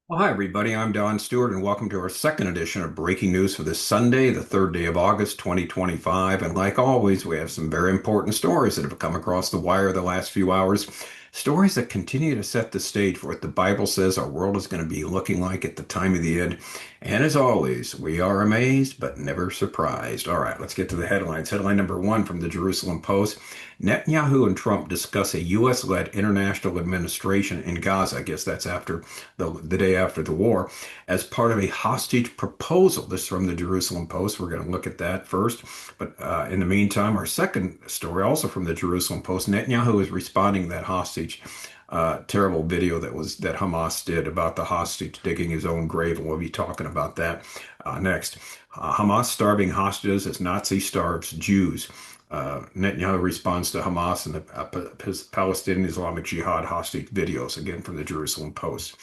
Well, hi, everybody. I'm Don Stewart, and welcome to our second edition of Breaking News for this Sunday, the 3rd day of August, 2025. And like always, we have some very important stories that have come across the wire the last few hours. Stories that continue to set the stage for what the Bible says our world is going to be looking like at the time of the end. And as always, we are amazed but never surprised. All right, let's get to the headlines. Headline number one from the Jerusalem Post: Netanyahu and Trump discuss a U.S.-led international administration in Gaza. I guess that's after the day after the war, as part of a hostage proposal. This is from the Jerusalem Post. We're going to look at that first. But in the meantime, our second story, also from the Jerusalem Post: Netanyahu is responding to that hostage terrible video that Hamas did about the hostage digging his own grave, and we'll be talking about that next. Hamas starving hostages as Nazi starves Jews. Netanyahu responds to Hamas and the Palestinian Islamic Jihad hostage videos, again from the Jerusalem Post.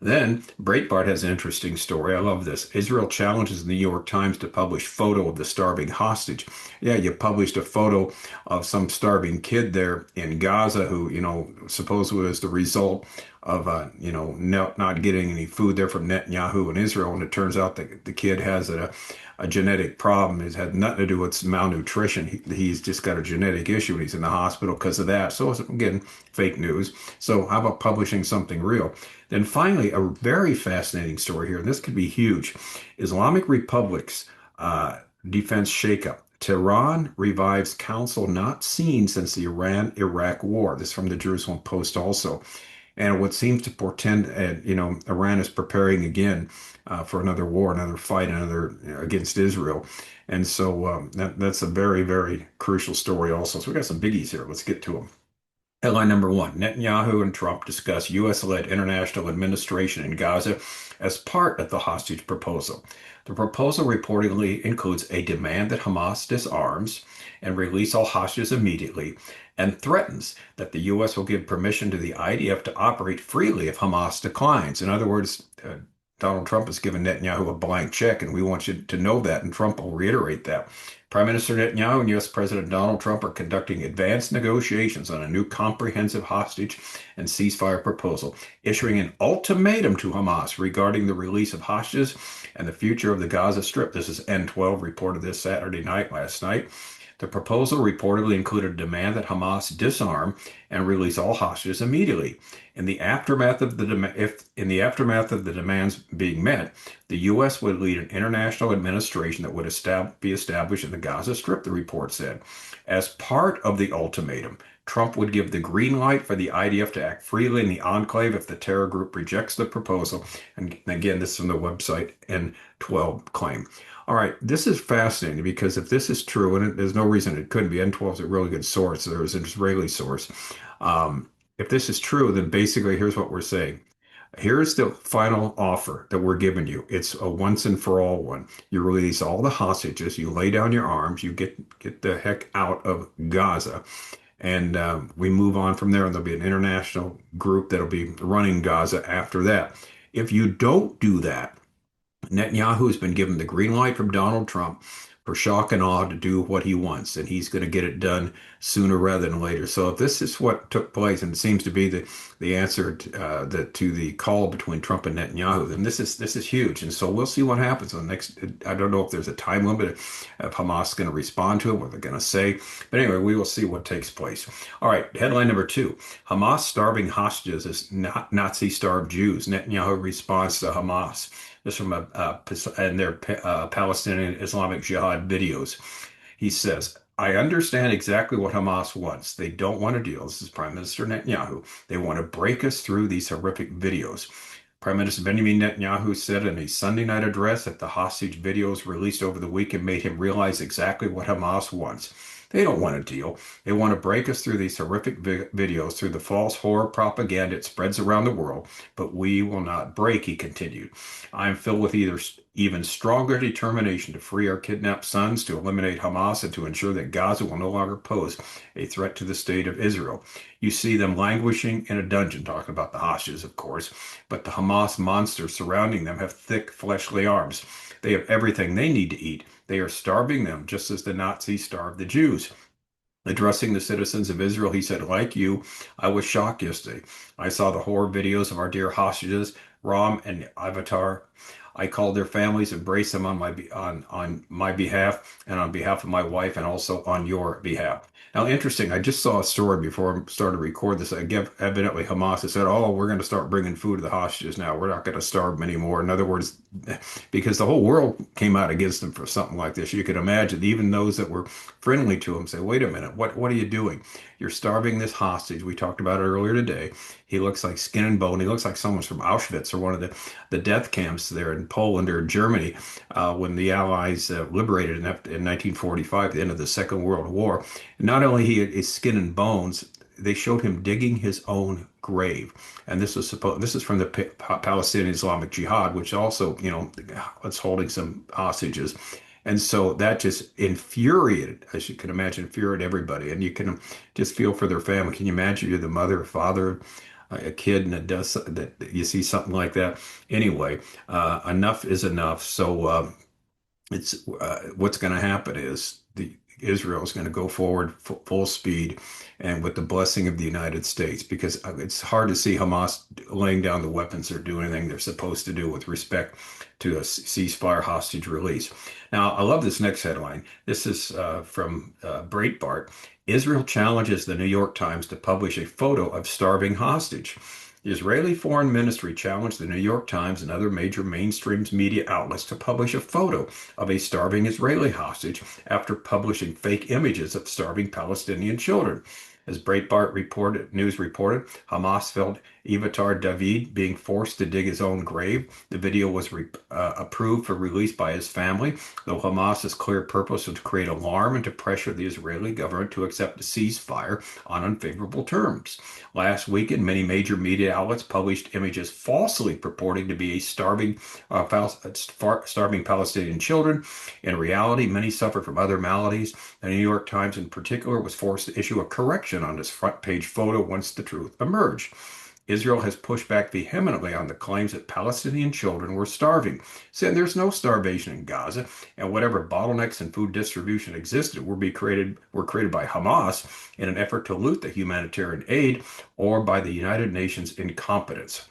Then Breitbart has an interesting story. I love this. Israel challenges the New York Times to publish photo of the starving hostage. Yeah, you published a photo of some starving kid there in Gaza who, supposedly was the result of, not getting any food there from Netanyahu and Israel. And it turns out that the kid has a genetic problem. It had nothing to do with malnutrition. He's just got a genetic issue and he's in the hospital because of that. So again, fake news. So how about publishing something real? Then finally, a very fascinating story here, and this could be huge. Islamic Republic's defense shakeup. Tehran revives council not seen since the Iran-Iraq war. This is from the Jerusalem Post also. And what seems to portend, Iran is preparing again for another war, another fight, another against Israel. And so that's a very, very crucial story also. So we got some biggies here. Let's get to them. Headline number one: Netanyahu and Trump discuss U.S.-led international administration in Gaza as part of the hostage proposal. The proposal reportedly includes a demand that Hamas disarms and release all hostages immediately, and threatens that the U.S. will give permission to the IDF to operate freely if Hamas declines. In other words, Donald Trump has given Netanyahu a blank check, and we want you to know that, and Trump will reiterate that. Prime Minister Netanyahu and U.S. President Donald Trump are conducting advanced negotiations on a new comprehensive hostage and ceasefire proposal, issuing an ultimatum to Hamas regarding the release of hostages and the future of the Gaza Strip. This is N12 reported this Saturday night, last night. The proposal reportedly included a demand that Hamas disarm and release all hostages immediately. In the aftermath of the demands being met, the U.S. would lead an international administration that would be established in the Gaza Strip, the report said. As part of the ultimatum, Trump would give the green light for the IDF to act freely in the enclave if the terror group rejects the proposal. And again, this is from the website N12 claim. All right, this is fascinating because if this is true, and there's no reason it couldn't be, N12 is a really good source. There's an Israeli source. If this is true, then basically here's what we're saying. Here's the final offer that we're giving you. It's a once and for all one. You release all the hostages, you lay down your arms, you get the heck out of Gaza, and we move on from there. And there'll be an international group that'll be running Gaza after that. If you don't do that, Netanyahu has been given the green light from Donald Trump for shock and awe to do what he wants, and he's going to get it done sooner rather than later. So if this is what took place, and it seems to be the answer to the call between Trump and Netanyahu, then this is huge. And so we'll see what happens on the next. I don't know if there's a time limit if Hamas is going to respond to it, what they're going to say. But anyway, we will see what takes place. All right, headline number two: Hamas starving hostages as Nazi starved Jews. Netanyahu responds to Hamas. This from and their Palestinian Islamic Jihad videos. He says, I understand exactly what Hamas wants. They don't want a deal. This is Prime Minister Netanyahu. They want to break us through these horrific videos. Prime Minister Benjamin Netanyahu said in a Sunday night address that the hostage videos released over the weekend made him realize exactly what Hamas wants. They don't want a deal. They want to break us through these horrific videos, through the false horror propaganda it spreads around the world, but we will not break, he continued. I am filled with even stronger determination to free our kidnapped sons, to eliminate Hamas, and to ensure that Gaza will no longer pose a threat to the state of Israel. You see them languishing in a dungeon, talking about the hostages, of course, but the Hamas monsters surrounding them have thick, fleshly arms. They have everything they need to eat. They are starving them just as the Nazis starved the Jews. Addressing the citizens of Israel, he said, like you, I was shocked yesterday. I saw the horror videos of our dear hostages, Ram and Avatar. I called their families, embraced them on my behalf and on behalf of my wife and also on your behalf. Now, interesting, I just saw a story before I started to record this. Evidently, Hamas has said, oh, we're going to start bringing food to the hostages now. We're not going to starve them anymore. In other words, because the whole world came out against them for something like this. You could imagine even those that were friendly to him say, wait a minute, what are you doing? You're starving this hostage. We talked about it earlier today. He looks like skin and bone. He looks like someone's from Auschwitz or one of the death camps there in Poland or Germany when the Allies liberated in 1945, the end of the Second World War. Not only he is skin and bones, they showed him digging his own grave. And this is from the Palestinian Islamic Jihad, which also, was holding some hostages. And so that just infuriated, as you can imagine, infuriated everybody. And you can just feel for their family. Can you imagine you're the mother or father, a kid, and it does that you see something like that? Anyway, enough is enough. So it's what's going to happen is the Israel is going to go forward full speed and with the blessing of the United States, because it's hard to see Hamas laying down the weapons or do anything they're supposed to do with respect to a ceasefire hostage release. Now, I love this next headline. This is from Breitbart. Israel challenges the New York Times to publish a photo of starving hostage. The Israeli Foreign Ministry challenged the New York Times and other major mainstream media outlets to publish a photo of a starving Israeli hostage after publishing fake images of starving Palestinian children. As Breitbart News reported, Hamas filmed Evitar David being forced to dig his own grave. The video was approved for release by his family, though Hamas's clear purpose was to create alarm and to pressure the Israeli government to accept a ceasefire on unfavorable terms. Last weekend, many major media outlets published images falsely purporting to be a starving Palestinian children. In reality, many suffer from other maladies. The New York Times, in particular, was forced to issue a correction on its front page photo once the truth emerged. Israel has pushed back vehemently on the claims that Palestinian children were starving, saying there's no starvation in Gaza, and whatever bottlenecks in food distribution existed were created by Hamas in an effort to loot the humanitarian aid or by the United Nations incompetence.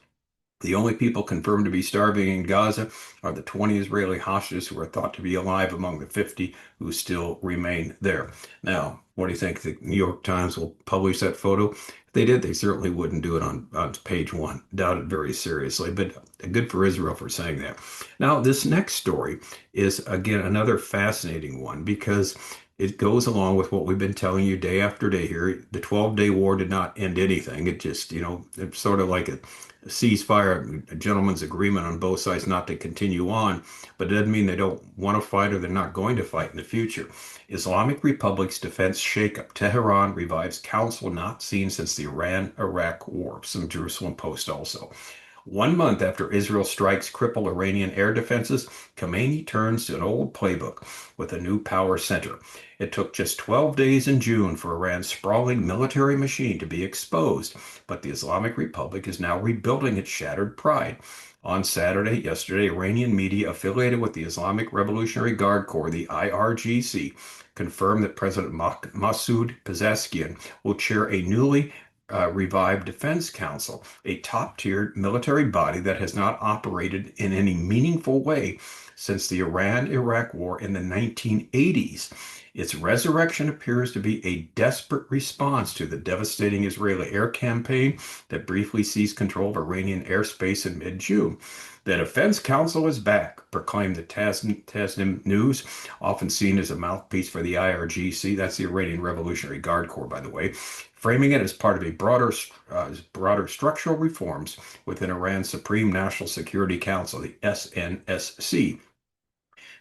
The only people confirmed to be starving in Gaza are the 20 Israeli hostages who are thought to be alive among the 50 who still remain there. Now, what do you think? The New York Times will publish that photo? If they did, they certainly wouldn't do it on page one. Doubt it very seriously, but good for Israel for saying that. Now, this next story is, again, another fascinating one because it goes along with what we've been telling you day after day here. The 12-day war did not end anything. It just, it's sort of like a ceasefire, a gentleman's agreement on both sides not to continue on, but it doesn't mean they don't want to fight or they're not going to fight in the future. Islamic Republic's defense shakeup. Tehran revives council not seen since the Iran-Iraq war. Some Jerusalem Post also. 1 month after Israel strikes cripple Iranian air defenses, Khamenei turns to an old playbook with a new power center. It took just 12 days in June for Iran's sprawling military machine to be exposed, but the Islamic Republic is now rebuilding its shattered pride. On yesterday, Iranian media affiliated with the Islamic Revolutionary Guard Corps, the IRGC, confirmed that President Masoud Pezeshkian will chair a newly revived Defense Council, a top-tiered military body that has not operated in any meaningful way since the Iran-Iraq War in the 1980s. Its resurrection appears to be a desperate response to the devastating Israeli air campaign that briefly seized control of Iranian airspace in mid-June. The Defense Council is back, proclaimed the Tasnim News, often seen as a mouthpiece for the IRGC. That's the Iranian Revolutionary Guard Corps, by the way, framing it as part of a broader structural reforms within Iran's Supreme National Security Council, the SNSC.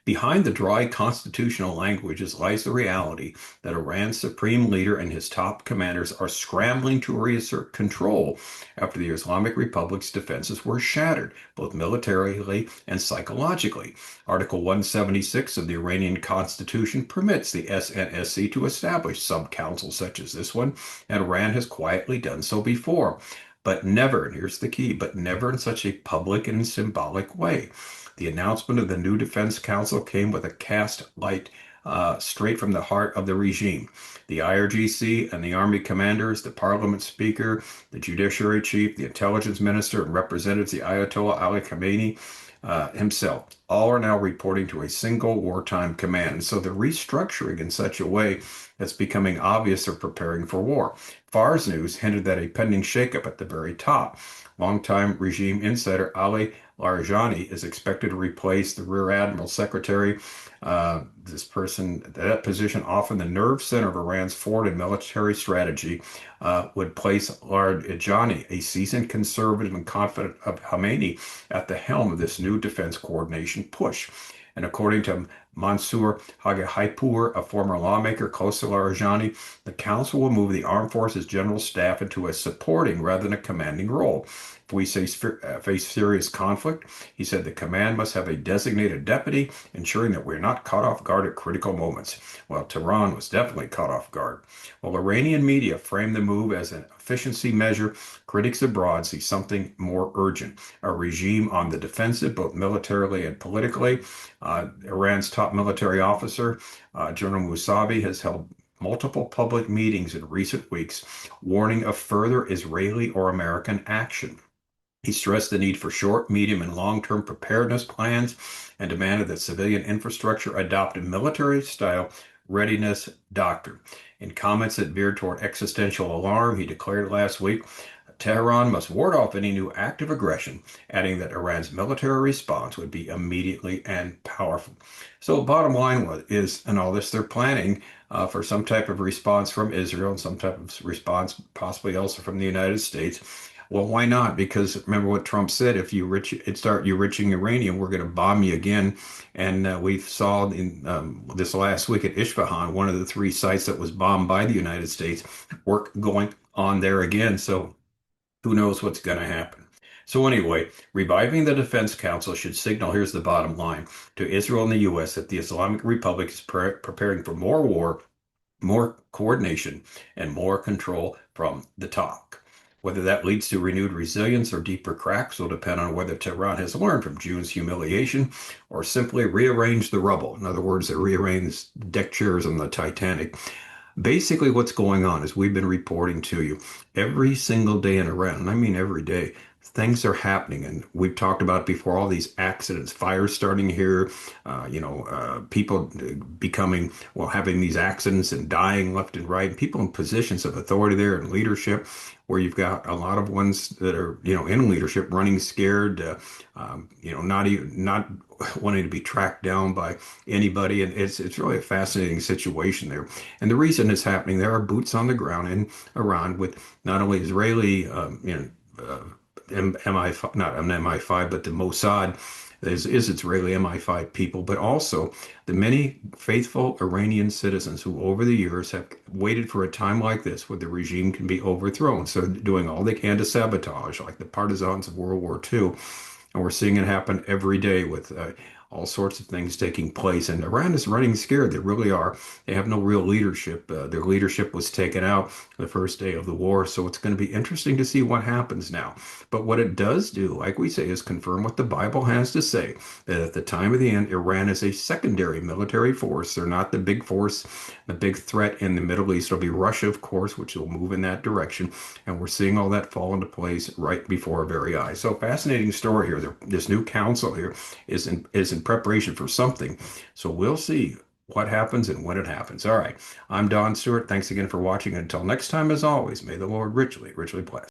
Behind the dry constitutional languages lies the reality that Iran's supreme leader and his top commanders are scrambling to reassert control after the Islamic Republic's defenses were shattered, both militarily and psychologically. Article 176 of the Iranian Constitution permits the SNSC to establish sub-councils such as this one, and Iran has quietly done so before. But never, and here's the key, but never in such a public and symbolic way. The announcement of the new Defense Council came with a straight from the heart of the regime. The IRGC and the army commanders, the parliament speaker, the judiciary chief, the intelligence minister, and representatives, the Ayatollah Ali Khamenei himself, all are now reporting to a single wartime command. And so they're restructuring in such a way that's becoming obvious they're preparing for war. Fars News hinted that a pending shakeup at the very top. Longtime regime insider Ali Larijani is expected to replace the Rear Admiral Secretary. This person, that position, often the nerve center of Iran's foreign and military strategy, would place Larijani, a seasoned conservative and confidant of Khamenei, at the helm of this new defense coordination push. And according to Mansour Hagahipour, a former lawmaker close to Larijani, the council will move the Armed Forces General Staff into a supporting rather than a commanding role. If we face serious conflict, he said the command must have a designated deputy, ensuring that we're not caught off guard at critical moments. Well, Tehran was definitely caught off guard. While Iranian media framed the move as an efficiency measure, critics abroad see something more urgent, a regime on the defensive, both militarily and politically. Iran's top military officer, General Musavi, has held multiple public meetings in recent weeks, warning of further Israeli or American action. He stressed the need for short, medium, and long-term preparedness plans and demanded that civilian infrastructure adopt a military-style readiness doctrine. In comments that veered toward existential alarm, he declared last week, Tehran must ward off any new active aggression, adding that Iran's military response would be immediately and powerful. So bottom line is, in all this, they're planning for some type of response from Israel and some type of response possibly also from the United States. Well, why not? Because remember what Trump said, if you start enriching uranium, we're going to bomb you again. And we saw in this last week at Isfahan, one of the three sites that was bombed by the United States, work going on there again. So who knows what's going to happen. So anyway, reviving the Defense Council should signal, here's the bottom line, to Israel and the U.S. that the Islamic Republic is preparing for more war, more coordination, and more control from the top. Whether that leads to renewed resilience or deeper cracks will depend on whether Tehran has learned from June's humiliation or simply rearranged the rubble. In other words, they rearranged deck chairs on the Titanic. Basically, what's going on is we've been reporting to you every single day in Iran, and I mean every day, things are happening. And we've talked about before all these accidents, fires starting here, people becoming, well, having these accidents and dying left and right, people in positions of authority there and leadership, where you've got a lot of ones that are, in leadership running scared, not wanting to be tracked down by anybody. And it's really a fascinating situation there. And the reason it's happening, there are boots on the ground in Iran with not only Israeli, MI5, not an MI5, but the Mossad is Israeli MI5 people, but also the many faithful Iranian citizens who over the years have waited for a time like this where the regime can be overthrown. So doing all they can to sabotage, like the partisans of World War II. And we're seeing it happen every day with all sorts of things taking place. And Iran is running scared. They really are. They have no real leadership. Their leadership was taken out the first day of the war. So it's going to be interesting to see what happens now. But what it does do, like we say, is confirm what the Bible has to say, that at the time of the end, Iran is a secondary military force. They're not the big force, the big threat in the Middle East. It'll be Russia, of course, which will move in that direction. And we're seeing all that fall into place right before our very eyes. So fascinating story here. This new council here is in preparation for something. So we'll see what happens and when it happens. All right. I'm Don Stewart. Thanks again for watching. Until next time, as always, may the Lord richly, richly bless.